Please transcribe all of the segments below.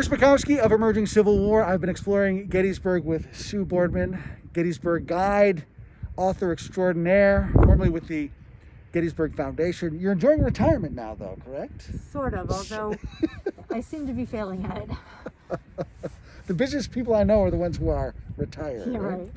Chris Mackowski of Emerging Civil War. I've been exploring Gettysburg with Sue Boardman, Gettysburg Guide, author extraordinaire, formerly with the Gettysburg Foundation. You're enjoying retirement now, though, correct? Sort of, although I seem to be failing at it. The busiest people I know are the ones who are retired. Yeah, right.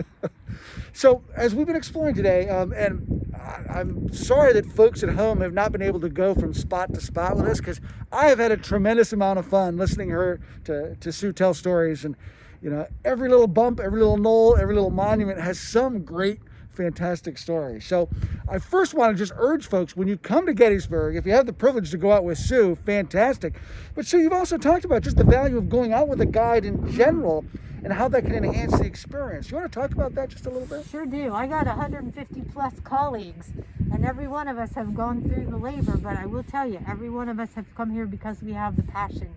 So, as we've been exploring today, and I'm sorry that folks at home have not been able to go from spot to spot with us, because I have had a tremendous amount of fun listening to Sue tell stories. And, you know, every little bump, every little knoll, every little monument has some great, fantastic story. So I first want to just urge folks, when you come to Gettysburg, if you have the privilege to go out with Sue, fantastic. But Sue, you've also talked about just the value of going out with a guide in general and how that can enhance the experience. You want to talk about that just a little bit? Sure do. I got 150 plus colleagues, and every one of us have gone through the labor, but I will tell you, every one of us have come here because we have the passion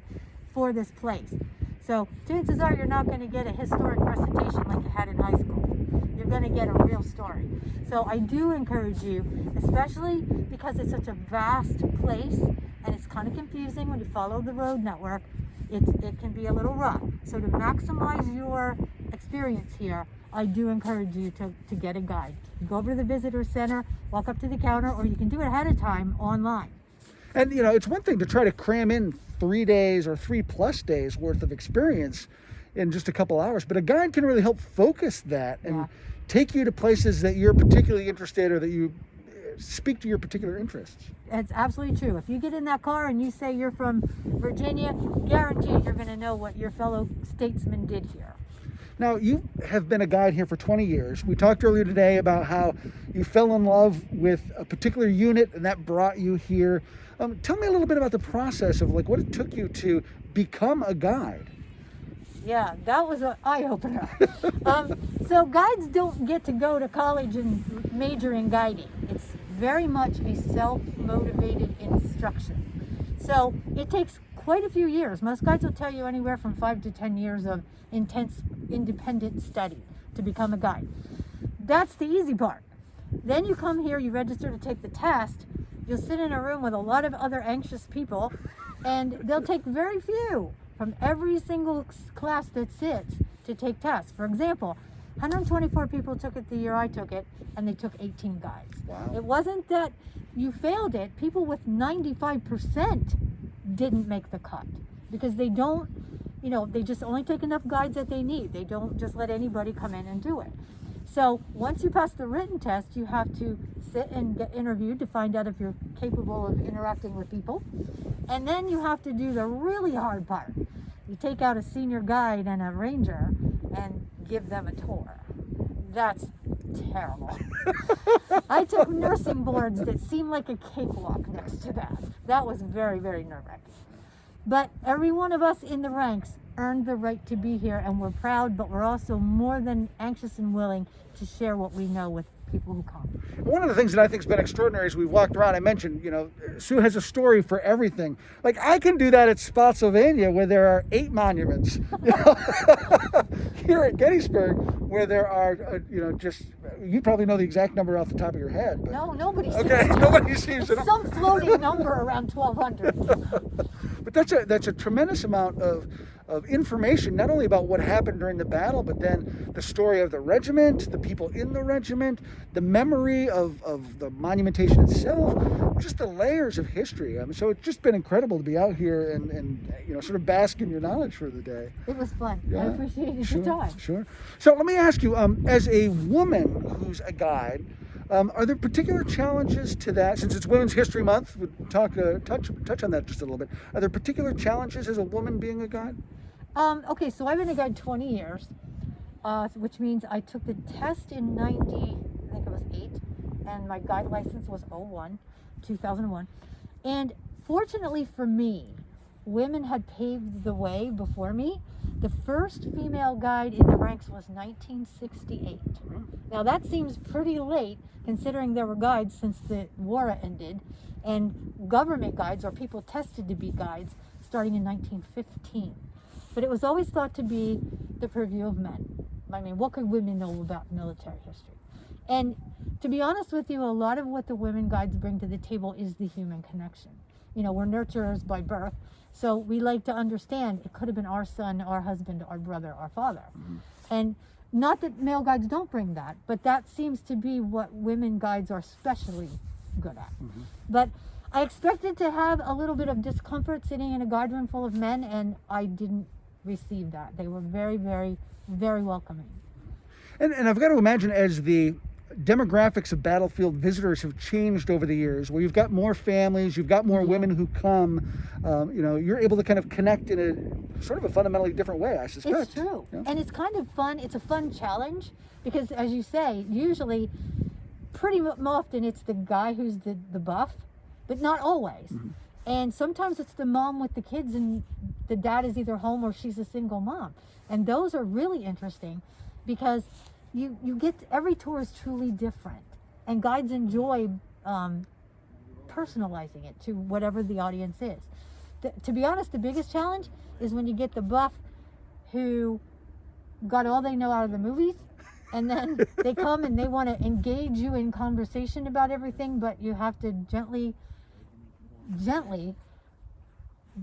for this place. So chances are you're not going to get a historic recitation like you had in high school. You're going to get a real story. So I do encourage you, especially because it's such a vast place and it's kind of confusing when you follow the road network. It can be a little rough. So to maximize your experience here, I do encourage you to get a guide. You go over to the visitor center, walk up to the counter, or you can do it ahead of time online. And, you know, it's one thing to try to cram in 3 days or 3+ days worth of experience in just a couple hours, but a guide can really help focus that and take you to places that you're particularly interested or that you speak to your particular interests. It's absolutely true. If you get in that car and you say you're from Virginia, guaranteed you're going to know what your fellow statesmen did here. Now, you have been a guide here for 20 years. We talked earlier today about how you fell in love with a particular unit and that brought you here. Tell me a little bit about the process of like what it took you to become a guide. Yeah, that was an eye-opener. So guides don't get to go to college and major in guiding. It's very much a self-motivated instruction. So it takes quite a few years. Most guides will tell you anywhere from 5 to 10 years of intense independent study to become a guide. That's the easy part. Then you come here, you register to take the test. You'll sit in a room with a lot of other anxious people, and they'll take very few from every single class that sits to take tests. For example, 124 people took it the year I took it, and they took 18 guides. Wow. It wasn't that you failed it. People with 95% didn't make the cut because they don't, you know, they just only take enough guides that they need. They don't just let anybody come in and do it. So once you pass the written test, you have to sit and get interviewed to find out if you're capable of interacting with people. And then you have to do the really hard part. You take out a senior guide and a ranger and give them a tour. That's terrible. I took nursing boards that seemed like a cakewalk next to that. That was very, very nerve-wracking. But every one of us in the ranks earned the right to be here, and we're proud, but we're also more than anxious and willing to share what we know with people who come. One of the things that I think has been extraordinary as we've walked around, I mentioned, you know, Sue has a story for everything. Like I can do that at Spotsylvania where there are 8 monuments. You know? Here at Gettysburg where there are, you know, just, you probably know the exact number off the top of your head. But... No, nobody seems Okay, to. nobody seems to. Some floating number around 1,200. But that's a tremendous amount of information, not only about what happened during the battle, but then the story of the regiment, the people in the regiment, the memory of the monumentation itself, just the layers of history. So it's just been incredible to be out here and you know, sort of bask in your knowledge for the day. It was fun. Yeah. I appreciated your time. Sure. So let me ask you, as a woman who's a guide, are there particular challenges to that? Since it's Women's History Month, we'll touch on that just a little bit. Are there particular challenges as a woman being a guide? Okay, so I've been a guide 20 years, which means I took the test in 90, I think it was 8, and my guide license was 2001. And fortunately for me, women had paved the way before me. The first female guide in the ranks was 1968. Now that seems pretty late considering there were guides since the war ended, and government guides, or people tested to be guides, starting in 1915. But it was always thought to be the purview of men. I mean, what could women know about military history? And to be honest with you, a lot of what the women guides bring to the table is the human connection. we're nurturers by birth. So we like to understand it could have been our son, our husband, our brother, our father. And not that male guides don't bring that, but that seems to be what women guides are especially good at. But I expected to have a little bit of discomfort sitting in a guide room full of men, and I didn't receive that. They were very, very, very welcoming. And I've got to imagine, as the demographics of battlefield visitors have changed over the years, where you've got more families, you've got more women who come, you're able to kind of connect in a sort of a fundamentally different way, I suspect. It's true. Yeah. And it's kind of fun. It's a fun challenge because, as you say, usually, pretty often it's the guy who's the buff, but not always. And sometimes it's the mom with the kids and the dad is either home or she's a single mom. And those are really interesting because you get, every tour is truly different, and guides enjoy personalizing it to whatever the audience is. To be honest, the biggest challenge is when you get the buff who got all they know out of the movies, and then they come and they want to engage you in conversation about everything, but you have to gently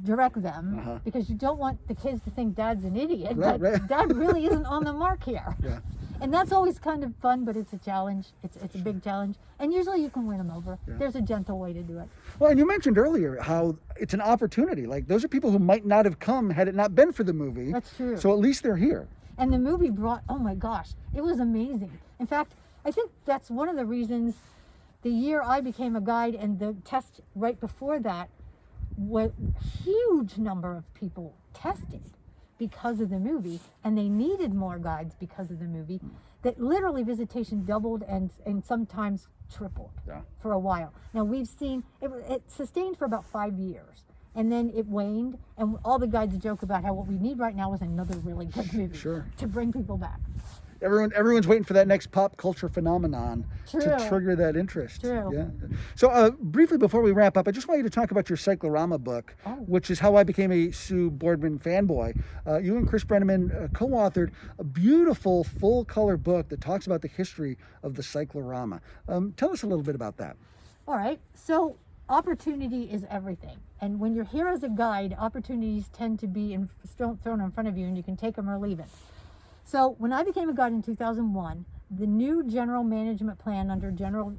direct them because you don't want the kids to think dad's an idiot. Right. Dad really isn't on the mark here. Yeah. And that's always kind of fun, but it's a challenge. It's a big challenge. And usually you can win them over. Yeah. There's a gentle way to do it. Well, and you mentioned earlier how it's an opportunity. Like, those are people who might not have come had it not been for the movie. That's true. So at least they're here. And the movie brought, oh my gosh, it was amazing. In fact, I think that's one of the reasons the year I became a guide and the test right before that, was huge number of people tested because of the movie, and they needed more guides because of the movie, that literally visitation doubled and sometimes tripled for a while. Now we've seen, it sustained for about 5 years, and then it waned, and all the guides joke about how what we need right now is another really good movie to bring people back. Everyone's waiting for that next pop culture phenomenon to trigger that interest. True. Yeah. So briefly before we wrap up, I just want you to talk about your Cyclorama book, which is how I became a Sue Boardman fanboy. You and Chris Brenneman co-authored a beautiful full-color book that talks about the history of the Cyclorama. Tell us a little bit about that. All right. So opportunity is everything. And when you're here as a guide, opportunities tend to be thrown in front of you, and you can take them or leave it. So when I became a guide in 2001, the new general management plan under Dr.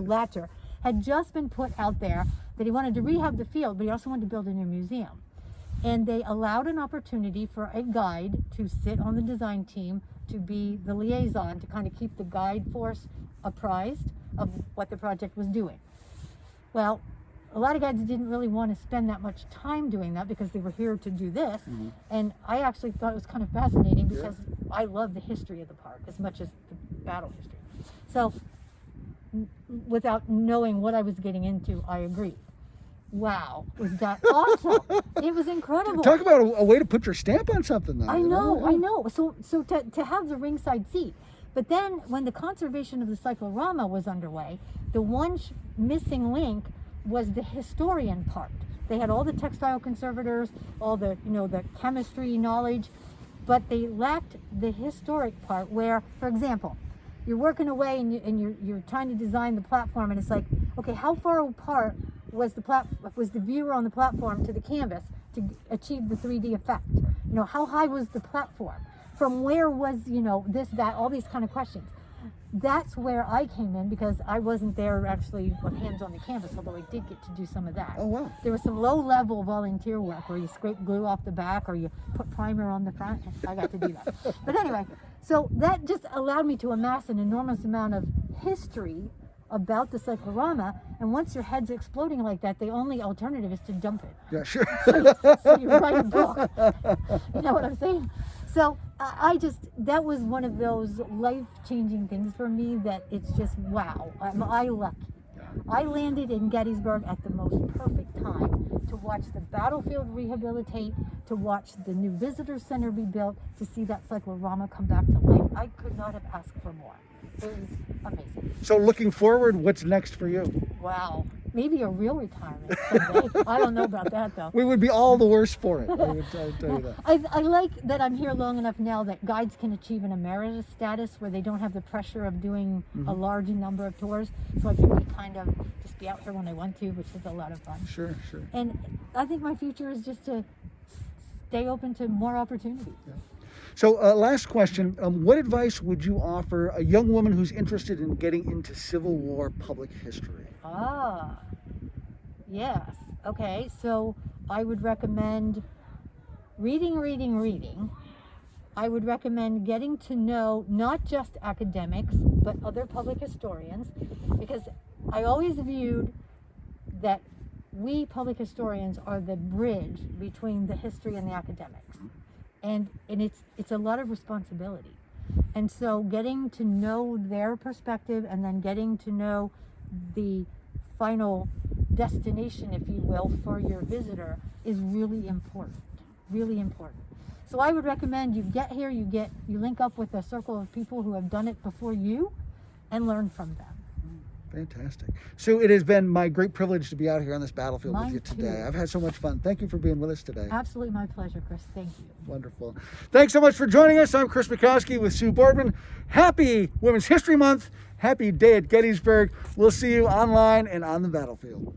Latcher had just been put out there that he wanted to rehab the field, but he also wanted to build a new museum. And they allowed an opportunity for a guide to sit on the design team, to be the liaison, to kind of keep the guide force apprised of what the project was doing. Well, a lot of guides didn't really want to spend that much time doing that because they were here to do this. And I actually thought it was kind of fascinating because I love the history of the park as much as the battle history. So without knowing what I was getting into, I agreed. Wow, was that awesome? It was incredible. Talk about a way to put your stamp on something, though. I know. So to have the ringside seat. But then when the conservation of the cyclorama was underway, the one missing link was the historian part. They had all the textile conservators, all the the chemistry knowledge, but they lacked the historic part where, for example, you're working away and you're trying to design the platform, and it's like, okay, how far apart was the viewer on the platform to the canvas to achieve the 3D effect? How high was the platform? From where was this, that, all these kind of questions. That's where I came in because I wasn't there actually with hands on the canvas, although I did get to do some of that. Oh, wow. There was some low-level volunteer work where you scrape glue off the back or you put primer on the front. I got to do that. But anyway, so that just allowed me to amass an enormous amount of history about the cyclorama, and once your head's exploding like that, the only alternative is to dump it. Yeah, sure. So you write a book. You know what I'm saying? So that was one of those life-changing things for me that it's just, wow, I lucky. I landed in Gettysburg at the most perfect time to watch the battlefield rehabilitate, to watch the new visitor center be built, to see that cyclorama come back to life. I could not have asked for more. It was amazing. So looking forward, what's next for you? Wow. maybe a real retirement someday. I don't know about that though. We would be all the worse for it. I would tell you that. I like that I'm here long enough now that guides can achieve an emeritus status where they don't have the pressure of doing a large number of tours. So I can kind of just be out here when I want to, which is a lot of fun. Sure, sure. And I think my future is just to stay open to more opportunities. Yeah. So last question, what advice would you offer a young woman who's interested in getting into Civil War public history? Ah, yes. Okay, so I would recommend reading. I would recommend getting to know not just academics, but other public historians, because I always viewed that we public historians are the bridge between the history and the academics. And it's a lot of responsibility. And so getting to know their perspective and then getting to know the final destination, if you will, for your visitor is really important, really important. So I would recommend you get here, you link up with a circle of people who have done it before you and learn from them. Fantastic. Sue, it has been my great privilege to be out here on this battlefield Mine with you today. too. I've had so much fun. Thank you for being with us today. Absolutely my pleasure, Chris. Thank you. Wonderful. Thanks so much for joining us. I'm Chris Mackowski with Sue Boardman. Happy Women's History Month. Happy day at Gettysburg. We'll see you online and on the battlefield.